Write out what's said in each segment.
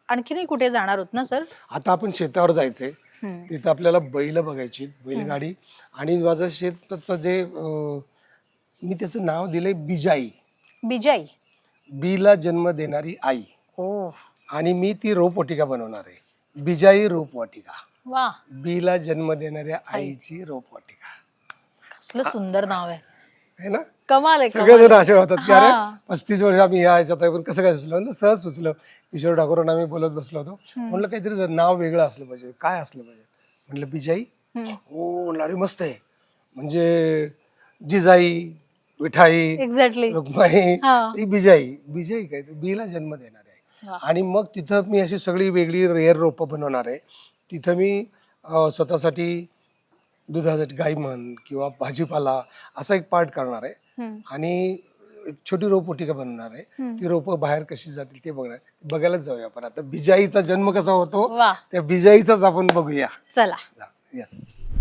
आणखीनही कुठे जाणार आहोत ना सर? आता आपण शेतावर जायचंय. हम्म. तिथं आपल्याला बैल बघायची, बैलगाडी. आणि माझं शेताचं जे मी त्याचं नाव दिलंय बिजाई. बिजाई. बीला जन्म देणारी आई. हो. आणि मी ती रोपवाटिका बनवणार आहे, बिजाई रोपवाटिका. वा, बीला जन्म देणाऱ्या आईची रोपवाटिका. कसलं सुंदर नाव आहे. है ना? कमाल आहे. सगळेजण असे होतात की अरे हा. 35 वर्ष आम्ही या ह्याच्यात आहे, पण कसं काय सुचलं म्हणलं, सहज सुचलं. किशोर ठाकूरांना आम्ही बोलत बसलो होतो. म्हणलं काहीतरी नाव वेगळं असलं पाहिजे, काय असलं पाहिजे. म्हणलं बिजाई. हो म्हणलं अरे मस्त आहे, म्हणजे जिजाई, विठाई, एक्झॅक्टली. रुक्माई, हा. ही बिजाई. बिजाई काय, बीला जन्म देणार आहे. वा. आणि मग तिथं मी अशी सगळी वेगळी रेअर रोपं बनवणार आहे. तिथं मी स्वतःसाठी दुधासाठी गाई म्हण किंवा भाजीपाला असा एक पार्ट करणार आहे. आणि एक छोटी रोपवाटिका बनवणार आहे. ती रोपं बाहेर कशी जातील ते बघायलाच जाऊया आपण. आता बिजाईचा जन्म कसा होतो वा, त्या बिजाईचाच आपण बघूया. चला. यस.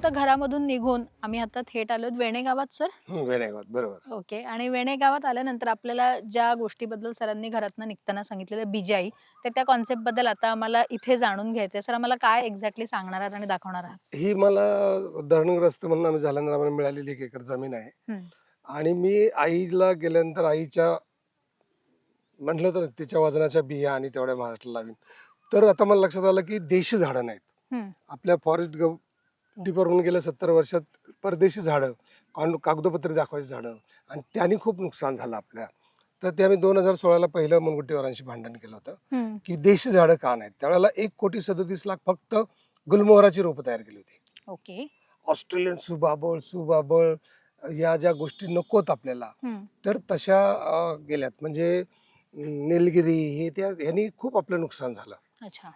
तर घरामधून निघून आम्ही आता थेट आलो वेणे गावात सर. Very good. बरोबर. ओके. आणि वेणे गावात आल्यानंतर आपल्याला ज्या गोष्टीबद्दल सरांनी घरातनं निघताना सांगितलेलं बिजाई, तर त्या कॉन्सेप्ट बद्दल आता आम्हाला इथे जाणून घ्यायचंय. सर आम्हाला काय एक्झॅक्टली सांगणार आहात आणि दाखवणार आहात? ही मला धरणग्रस्त म्हणून आम्ही झाल्यानंतर आम्हाला मिळालेली 1 एकर जमीन आहे. आणि मी आईला गेल्यानंतर आईच्या म्हटलं तर तिच्या वजनाच्या बिया आणि तेवढ्या महाराष्ट्राला लावीन. तर आता मला लक्षात आलं की देशी झाडं नाहीत. आपल्या फॉरेस्ट डिपार्टमेंट गेल्या 70 वर्षात परदेशी झाडं, कागदोपत्री दाखवायची झाडं, आणि त्यांनी खूप नुकसान झालं आपल्या. तर ते आम्ही 2016ला पहिलं मुनगंटीवारांशी भांडण केलं होतं की देशी झाडं का नाहीत. त्यावेळेला 1,37,00,000 फक्त गुलमोहराची रोपं तयार केली होती. ओके. ऑस्ट्रेलियन सुबाबळ या ज्या गोष्टी नकोत आपल्याला, तर तशा गेल्यात. म्हणजे निलगिरी हे ह्यांनी खूप आपलं नुकसान झालं. अच्छा.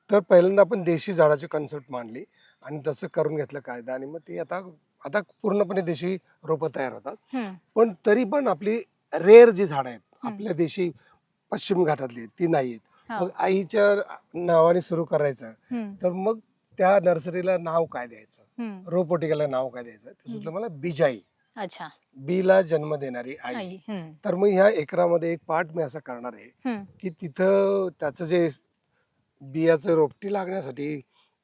तर पहिल्यांदा आपण देशी झाडाची कन्सेप्ट मांडली आणि तसं करून घेतलं कायदा. आणि मग ते आता पूर्णपणे देशी रोपं तयार होतात. पण तरी पण आपली रेअर जी झाडं आहेत आपल्या देशी पश्चिम घाटातली ती नाही आहेत. मग आईच्या नावाने सुरू करायचं, तर मग त्या नर्सरीला नाव काय द्यायचं, रोपवाटिकेला नाव काय द्यायचं, ते सुचलं मला बिजाई. अच्छा. बीला जन्म देणारी आई. तर मग ह्या एकरामध्ये एक पार्ट मी असा करणार आहे की तिथं त्याचं जे बियाचं रोपटी लागण्यासाठी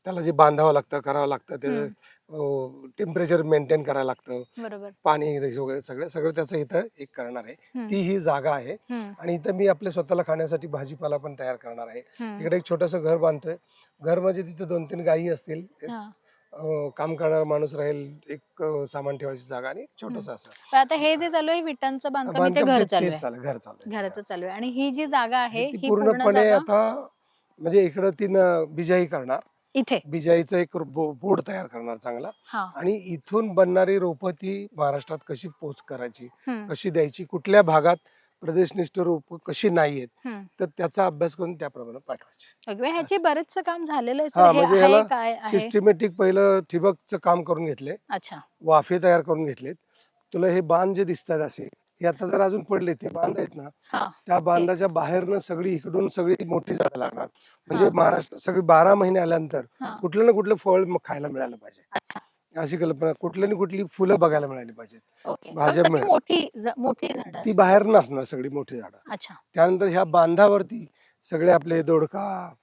त्याला जे बांधावं लागतं, करावं लागतं, त्याचं टेम्परेचर मेंटेन करायला लागतं, बरोबर. पाणी वगैरे सगळं त्याचं इथं एक करणार आहे. ती ही जागा आहे. आणि इथं मी आपल्या स्वतःला खाण्यासाठी भाजीपाला पण तयार करणार आहे. इकडे एक छोटंसं घर बांधतोय. घर म्हणजे तिथं 2-3 गायी असतील, काम करणारा माणूस राहील, एक सामान ठेवायची जागा आणि छोटस असं. आता हे जे चालू आहे विटांचं बांधकाम, इथे घर चालू आहे. घर चालू आहे. घराचं चालू आहे. आणि ही जी जागा आहे ही पूर्णपणे आता म्हणजे इकडं तीन बिजाई करणार, इथे बिजाईचं एक बोर्ड तयार करणार चांगला. आणि इथून बनणारी रोपं ती महाराष्ट्रात कशी पोच करायची, कशी द्यायची, कुठल्या भागात प्रदेशनिष्ठ रोप कशी नाहीयेत, तर त्याचा अभ्यास करून त्याप्रमाणे पाठवायचे. ह्याचे बरेचसं काम झालेलं आहे हा, सर. म्हणजे हे ह्याला काय आहे? सिस्टमॅटिक पहिलं ठिबकचं काम करून घेतले, अच्छा. वाफे तयार करून घेतलेत. तुला हे बांध जे दिसतात असे, हे आता जर अजून पडले ते बांध आहेत ना, त्या बांधाच्या बाहेरनं सगळी इकडून सगळी मोठी झाडं लागणार. म्हणजे महाराष्ट्र सगळी 12 महिने आल्यानंतर कुठलं ना कुठलं फळ खायला मिळालं पाहिजे, अशी कल्पना. कुठली ना कुठली फुलं बघायला मिळाली पाहिजेत, भाज्या मिळाल्या. ती बाहेर नसणार सगळी मोठी झाडं. त्यानंतर ह्या बांधावरती सगळे आपले दोडका,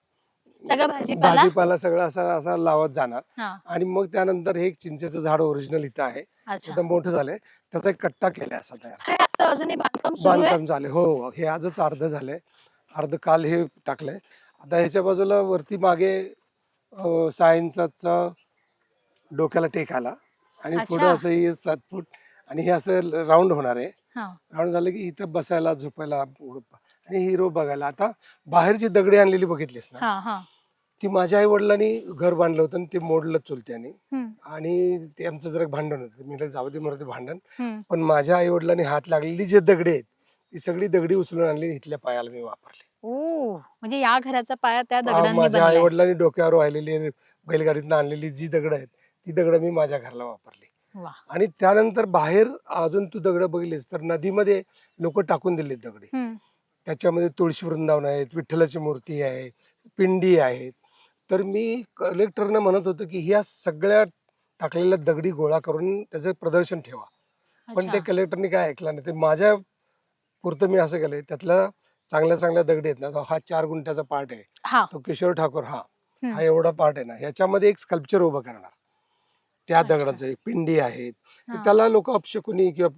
भाजीपाला सगळं असा लावत जाणार. आणि मग त्यानंतर हे चिंचेचं झाड ओरिजिनल इथं आहे, एकदम मोठं झालंय. त्याचा एक कट्टा केलाय असा तयार. बांधकाम झाले. हो, हे आजच अर्ध झालंय, अर्ध काल हे टाकलंय. आता ह्याच्या बाजूला वरती मागे सायन्सचा डोक्याला टेक आला आणि पुढे अच्छा. असं हे 7 फूट आणि हे असं राऊंड होणार आहे. हा. राऊंड झालं की इथं बसायला झोपायला आणि हिरो बघायला. आता बाहेरची दगडी आणलेली बघितलीस ना, हा. हा. ती माझ्या आई वडिलांनी घर बांधलं होतं आणि ते मोडलं चुलत्याने. हम्म. आणि ते आमचं जरा भांडण होतं. मी म्हटलं जाऊ दे मला ते भांडण. हम्म. पण माझ्या आई वडिलांनी हात लागलेली जे दगडी आहेत ती सगळी दगडी उचलून आणली आणि इथल्या पायाला मी वापरली. ओ, म्हणजे या घराचा पाया त्या दगडांनी माझ्या आई बनलाय. वडिलांनी डोक्यावर वाहिलेली बैलगाडीतनं आणलेली जी दगड आहेत ती दगड मी माझ्या घराला वापरली. वा. आणि त्यानंतर बाहेर अजून तू दगड बघितलीस तर नदीमध्ये लोक टाकून दिलेत दगडी. हम्म. त्याच्यामध्ये तुळशी वृंदावन आहेत, विठ्ठलाची मूर्ती आहे, पिंडी आहेत. तर मी कलेक्टरनं म्हणत होतो की ह्या सगळ्या टाकलेल्या दगडी गोळा करून त्याचं प्रदर्शन ठेवा. पण अच्छा. ते कलेक्टरनी काय ऐकलं नाही. ते माझ्या पुरतं मी असं केलंय. त्यातलं चांगल्या चांगल्या दगडी आहेत ना, तो हा 4 गुंठ्याचा पार्ट आहे. हा. तो किशोर ठाकूर हा हम्म. हा एवढा पार्ट आहे ना, ह्याच्यामध्ये एक स्कल्पचर उभं करणार. त्या अच्छा. दगडाचं एक पिंडी आहेत. तर हा. त्याला लोक अपशकुनी किंवा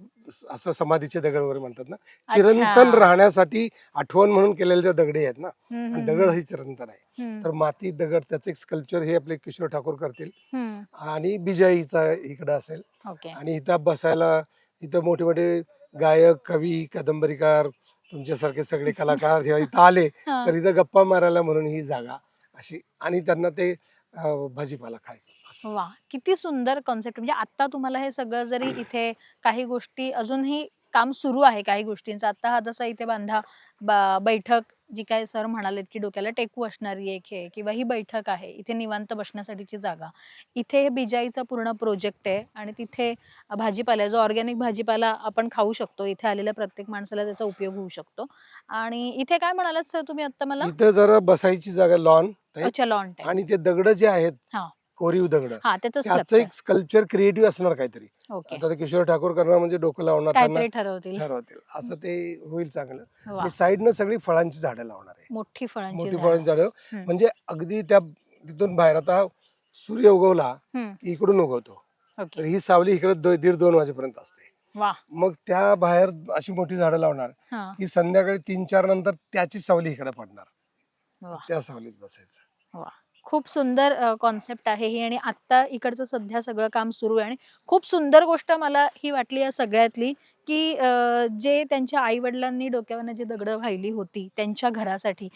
असं समाधीचे दगड वगैरे म्हणतात ना. अच्छा. चिरंतन राहण्यासाठी आठवण म्हणून केलेल्या त्या दगडी आहेत ना. हम्म. आणि हम्म. दगड ही चिरंतन आहे. हम्म. तर माती दगड त्याचं एक स्कल्पचर हे आपले किशोर ठाकूर करतील. हम्म. आणि बिजाईचा इकडं असेल. ओके. आणि इथं बसायला इथं मोठे मोठे गायक, कवी, कादंबरीकार, तुमच्यासारखे सगळे कलाकार जेव्हा इथं आले हा. तर इथं गप्पा मारायला म्हणून ही जागा अशी. आणि त्यांना ते भाजीपाला खायचं असं. वा, किती सुंदर कॉन्सेप्ट. म्हणजे आता तुम्हाला हे सगळं जरी इथे काही गोष्टी अजूनही काम सुरू आहे काही गोष्टींचं. आता हा जसा इथे बांधा बैठक जी काय सर म्हणालेत की डोक्याला टेकू असणारी एक हे किंवा ही बैठक आहे, इथे निवांत बसण्यासाठीची जागा, इथे हे बिजाईचा पूर्ण प्रोजेक्ट आहे आणि तिथे भाजीपाला जो ऑर्गॅनिक भाजीपाला आपण खाऊ शकतो, इथे आलेल्या प्रत्येक माणसाला त्याचा उपयोग होऊ शकतो. आणि इथे काय म्हणालात सर तुम्ही आता मला? इथं जरा बसायची जागा लॉन टाईप. अच्छा, लॉन टाईप. आणि ते दगड जे आहेत हा. कोरीव दगड हा, त्याचं त्याचं स्कल्पचर. एक स्कल्पचर क्रिएटिव्ह असणार काहीतरी. ओके. आता ते किशोर ठाकूर करणार म्हणजे डोकं लावणार त्यांना काहीतरी ठरवतील. ठरवतील असं ते होईल चांगलं. वा, आणि साईडनं सगळी फळांची झाडं लावणार आहे. मोठी फळांची मोठी झाडं. फळांची झाडं हम्म. म्हणजे अगदी त्या तिथून बाहेर आता सूर्य उगवला हम्म. की इकडून उगवतो. ओके. तर ही सावली इकडे 1:30-2 वाजेपर्यंत असते. वा. मग त्या बाहेर अशी मोठी झाडं लावणार हा. की संध्याकाळी 3-4 नंतर त्याची सावली इकडे पडणार. वा. त्या सावलीत बसायचं. वा, खूप सुंदर कॉन्सेप्ट आहे ही. आणि आता इकडचं सध्या सगळं काम सुरू आहे. आणि खूप सुंदर गोष्ट मला ही वाटली या सगळ्यातली की जे त्यांच्या आई वडिलांनी डोक्यावरनं जी दगडं वाहिली होती त्यांच्या घरासाठी,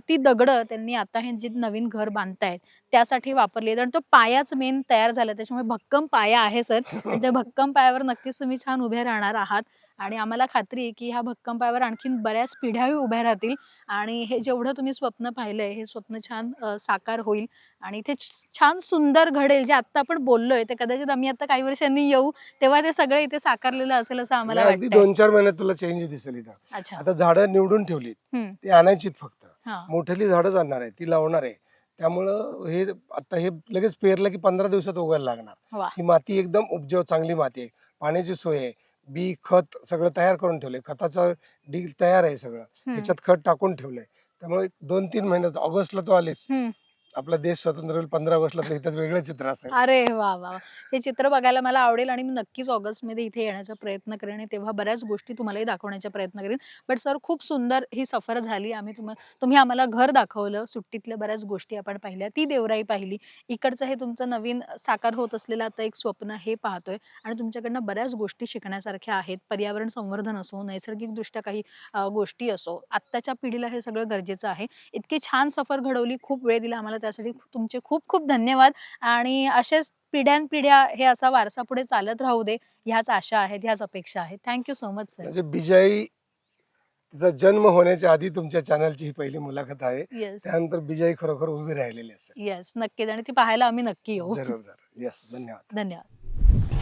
ती दगडं त्यांनी आता हे जे नवीन घर बांधतायत त्यासाठी वापरली आहेत. आणि तो पायाच मेन तयार झाला, त्याच्यामुळे भक्कम पाया आहे सर. आणि त्या भक्कम पायावर नक्कीच तुम्ही छान उभे राहणार आहात. आणि आम्हाला खात्री आहे की ह्या भक्कम पायावर आणखीन बऱ्याच पिढ्याही उभ्या राहतील. आणि हे जेवढं तुम्ही स्वप्न पाहिलंय हे स्वप्न छान साकार होईल. आणि इथे छान सुंदर घडेल. जे आता आपण बोललोय ते कदाचित आम्ही आता काही वर्षांनी येऊ तेव्हा ते सगळं इथे साकारलेलं असेल असं आम्हाला नाही, अगदी वाटतंय. 2-4 महिन्यात तुला चेंज दिसेल इथं. अच्छा. आता झाडं निवडून ठेवलीत, हम्म. ती आणायचीत फक्त. हा. मोठेली झाडच आणणार आहे, ती लावणार आहे. त्यामुळं हे आता हे लगेच पेरलं की 15 दिवसात उगायला लागणार. वा. ही माती एकदम उपजाऊ चांगली माती आहे. पाण्याची सोय आहे. बी खत सगळं तयार करून ठेवलंय. खताचं डील तयार आहे सगळं. त्याच्यात खत टाकून ठेवलंय. त्यामुळे 2-3 महिन्यात ऑगस्टला तो आलीस. हम्म. आपला देश स्वतंत्र होईल 15 ऑगस्टला, तर इथंच वेगळं चित्र असेल. अरे वा वा वा. हे चित्र बघायला मला आवडेल. आणि मी नक्कीच ऑगस्टमध्ये इथे येण्याचा प्रयत्न करेन आणि तेव्हा बऱ्याच गोष्टी तुम्हालाही दाखवण्याचा प्रयत्न करेन. बट सर, खूप सुंदर ही सफर झाली. तुम्ही आम्हाला घर दाखवलं, सुट्टीतल्या बऱ्याच गोष्टी आपण पाहिल्या, ती देवराई पाहिली, इकडचं हे तुमचं नवीन साकार होत असलेलं आता एक स्वप्न हे पाहतोय. आणि तुमच्याकडनं बऱ्याच गोष्टी शिकण्यासारख्या आहेत. पर्यावरण संवर्धन असो, नैसर्गिकदृष्ट्या काही गोष्टी असो, आत्ताच्या पिढीला हे सगळं गरजेचं आहे. इतकी छान सफर घडवली, खूप वेळ दिला आम्हाला, त्यासाठी तुमचे खूप खूप धन्यवाद. आणि असेच पिढ्यानपिढ्या हे असा वारसा पुढे चालत राहू दे, ह्याच आशा आहेत, ह्याच अपेक्षा आहेत. Thank you so much sir. म्हणजे बिजाई तिचा जन्म होण्याच्या आधी तुमच्या चॅनलची ही पहिली मुलाखत आहे. येस. त्यानंतर बिजाई खरोखर उभी राहिलेली असेल. येस, नक्कीच. आणि ती पाहायला आम्ही नक्की येऊ. जरूर जरूर. येस, धन्यवाद. धन्यवाद.